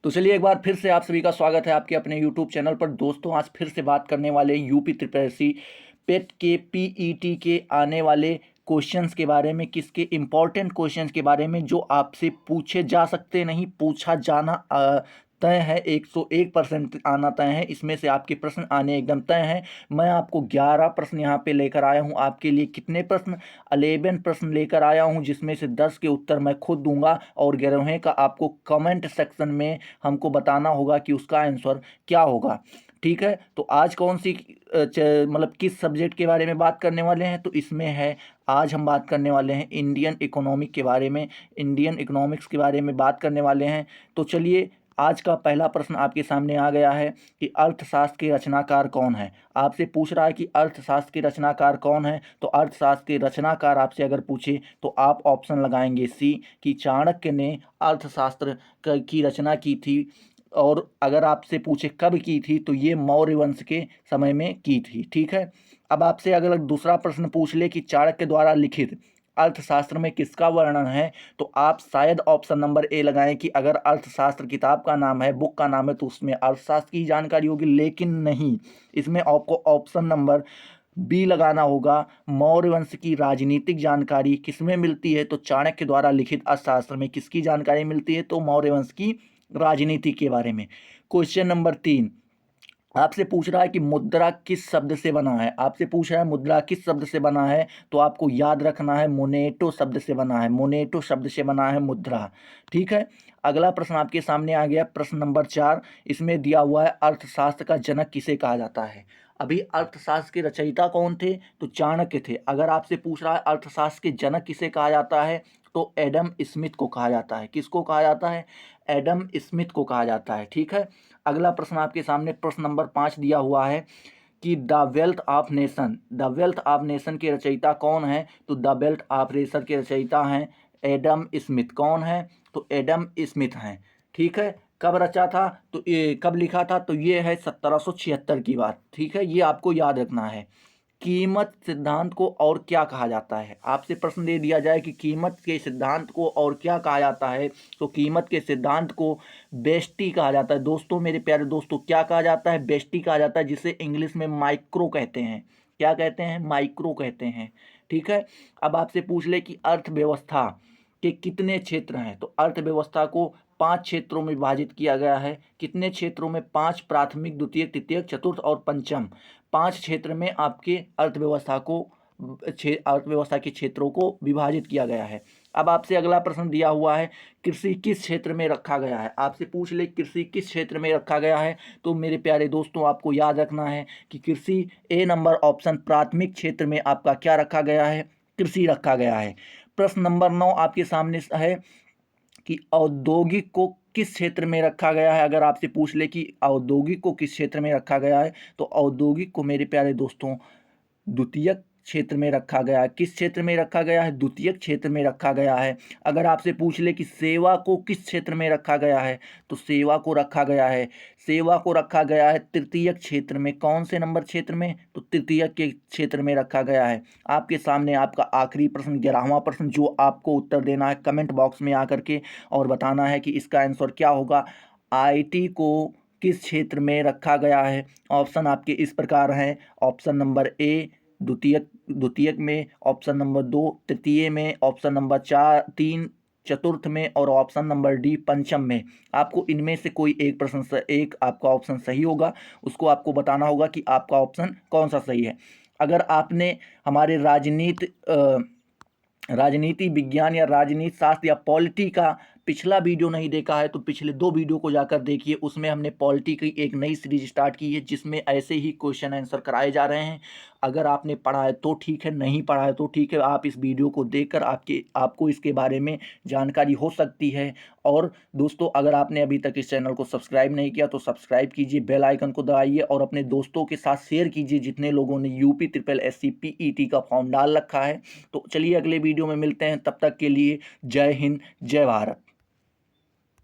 तो चलिए एक बार फिर से आप सभी का स्वागत है आपके अपने यूट्यूब चैनल पर। दोस्तों आज फिर से बात करने वाले यूपी ट्रिपल एससी पेट के पीईटी के आने वाले क्वेश्चंस के बारे में, किसके इम्पोर्टेंट क्वेश्चंस के बारे में जो आपसे पूछे जा सकते, नहीं पूछा जाना तय है। 101% आना तय है। इसमें से आपके प्रश्न आने एकदम तय हैं। मैं आपको 11 प्रश्न यहाँ पे लेकर आया हूँ। आपके लिए कितने प्रश्न? 11 प्रश्न लेकर आया हूँ, जिसमें से 10 के उत्तर मैं खुद दूंगा और 11वें का आपको कमेंट सेक्शन में हमको बताना होगा कि उसका आंसर क्या होगा। ठीक है, तो आज कौन सी मतलब किस सब्जेक्ट के बारे में बात करने वाले हैं? तो इसमें है, आज हम बात करने वाले हैं इंडियन इकोनॉमिक के बारे में, इंडियन इकोनॉमिक्स के बारे में बात करने वाले हैं। तो चलिए, आज का पहला प्रश्न आपके सामने आ गया है कि अर्थशास्त्र के रचनाकार कौन है। आपसे पूछ रहा है कि अर्थशास्त्र के रचनाकार कौन है। तो अर्थशास्त्र के रचनाकार आपसे अगर पूछे तो आप ऑप्शन लगाएंगे सी, कि चाणक्य ने अर्थशास्त्र की रचना की थी। और अगर आपसे पूछे कब की थी, तो ये मौर्य वंश के समय में की थी। ठीक है, अब आपसे अगर दूसरा प्रश्न पूछ ले कि चाणक्य द्वारा लिखित अर्थशास्त्र में किसका वर्णन है, तो आप शायद ऑप्शन नंबर ए लगाएं कि अगर अर्थशास्त्र किताब का नाम है, बुक का नाम है, तो उसमें अर्थशास्त्र की जानकारी होगी। लेकिन नहीं, इसमें आपको ऑप्शन नंबर बी लगाना होगा। मौर्य वंश की राजनीतिक जानकारी किसमें मिलती है? तो चाणक्य द्वारा लिखित अर्थशास्त्र में किसकी जानकारी मिलती है? तो मौर्य वंश की राजनीति के बारे में। क्वेश्चन नंबर 3 आपसे पूछ रहा है कि मुद्रा किस शब्द से बना है। आपसे पूछ रहा है मुद्रा किस शब्द से बना है, तो आपको याद रखना है मोनेटो शब्द से बना है। मोनेटो शब्द से बना है मुद्रा। ठीक है, अगला प्रश्न आपके सामने आ गया, प्रश्न नंबर 4। इसमें दिया हुआ है अर्थशास्त्र का जनक किसे कहा जाता है। अभी अर्थशास्त्र के रचयिता कौन थे? तो चाणक्य थे। अगर आपसे पूछ रहा है अर्थशास्त्र के जनक किसे कहा जाता है, तो एडम स्मिथ को कहा जाता है। किसको कहा जाता है? एडम स्मिथ को कहा जाता है। ठीक है, अगला प्रश्न आपके सामने प्रश्न नंबर 5 दिया हुआ है कि the wealth of nation, the wealth of nation के रचयिता कौन है? तो द वेल्थ ऑफ नेशन के रचयिता हैं एडम स्मिथ। कौन है? तो एडम स्मिथ हैं। ठीक है, कब रचा था? तो ये कब लिखा था? तो ये है 1776 की बात। ठीक है, ये आपको याद रखना है। कीमत सिद्धांत को और क्या कहा जाता है? आपसे प्रश्न दे दिया जाए कि कीमत के सिद्धांत को और क्या कहा जाता है, तो कीमत के सिद्धांत को बेस्टी कहा जाता है। दोस्तों, मेरे प्यारे दोस्तों, क्या कहा जाता है? बेस्टी कहा जाता है, जिसे इंग्लिश में माइक्रो कहते हैं। क्या कहते हैं? माइक्रो कहते हैं। ठीक है, अब आपसे पूछ ले कि अर्थव्यवस्था के कितने क्षेत्र हैं, तो अर्थव्यवस्था को 5 क्षेत्रों में विभाजित किया गया है। कितने क्षेत्रों में? 5, प्राथमिक, द्वितीयक, तृतीयक, चतुर्थ और पंचम। 5 क्षेत्र में आपके अर्थव्यवस्था को अर्थव्यवस्था के क्षेत्रों को विभाजित किया गया है। अब आपसे अगला प्रश्न दिया हुआ है, कृषि किस क्षेत्र में रखा गया है। आपसे पूछ ले कृषि किस क्षेत्र में रखा गया है, तो मेरे प्यारे दोस्तों आपको याद रखना है कि कृषि ए नंबर ऑप्शन प्राथमिक क्षेत्र में आपका क्या रखा गया है? कृषि रखा गया है। प्रश्न नंबर 9 आपके सामने है कि औद्योगिक को किस क्षेत्र में रखा गया है। अगर आपसे पूछ ले कि औद्योगिक को किस क्षेत्र में रखा गया है, तो औद्योगिक को मेरे प्यारे दोस्तों द्वितीयक क्षेत्र में रखा गया है। किस क्षेत्र में रखा गया है? द्वितीयक क्षेत्र में रखा गया है। अगर आपसे पूछ ले कि सेवा को किस क्षेत्र में रखा गया है, तो सेवा को रखा गया है, सेवा को रखा गया है तृतीयक क्षेत्र में। कौन से नंबर क्षेत्र में? तो तृतीयक के क्षेत्र में रखा गया है। आपके सामने आपका आखिरी प्रश्न, 11वां प्रश्न, जो आपको उत्तर देना है कमेंट बॉक्स में आकर के और बताना है कि इसका आंसर क्या होगा। आईटी को किस क्षेत्र में रखा गया है? ऑप्शन आपके इस प्रकार हैं। ऑप्शन नंबर ए द्वितीयक में, ऑप्शन नंबर 2 तृतीय में, ऑप्शन नंबर 3 चतुर्थ में और ऑप्शन नंबर डी पंचम में। आपको इनमें से कोई एक प्रश्न एक आपका ऑप्शन सही होगा, उसको आपको बताना होगा कि आपका ऑप्शन कौन सा सही है। अगर आपने हमारे राजनीति विज्ञान या राजनीति शास्त्र या पॉलिटी का पिछला वीडियो नहीं देखा है, तो पिछले 2 वीडियो को जाकर देखिए। उसमें हमने पॉलिटी की एक नई सीरीज स्टार्ट की है, जिसमें ऐसे ही क्वेश्चन आंसर कराए जा रहे हैं। अगर आपने पढ़ा है तो ठीक है, नहीं पढ़ा है तो ठीक है, आप इस वीडियो को देखकर आपको इसके बारे में जानकारी हो सकती है। और दोस्तों, अगर आपने अभी तक इस चैनल को सब्सक्राइब नहीं किया तो सब्सक्राइब कीजिए, बेल आइकन को दबाइए और अपने दोस्तों के साथ शेयर कीजिए जितने लोगों ने यूपी ट्रिपल एससी पीईटी का फॉर्म डाल रखा है। तो चलिए अगले वीडियो में मिलते हैं, तब तक के लिए जय हिंद, जय भारत।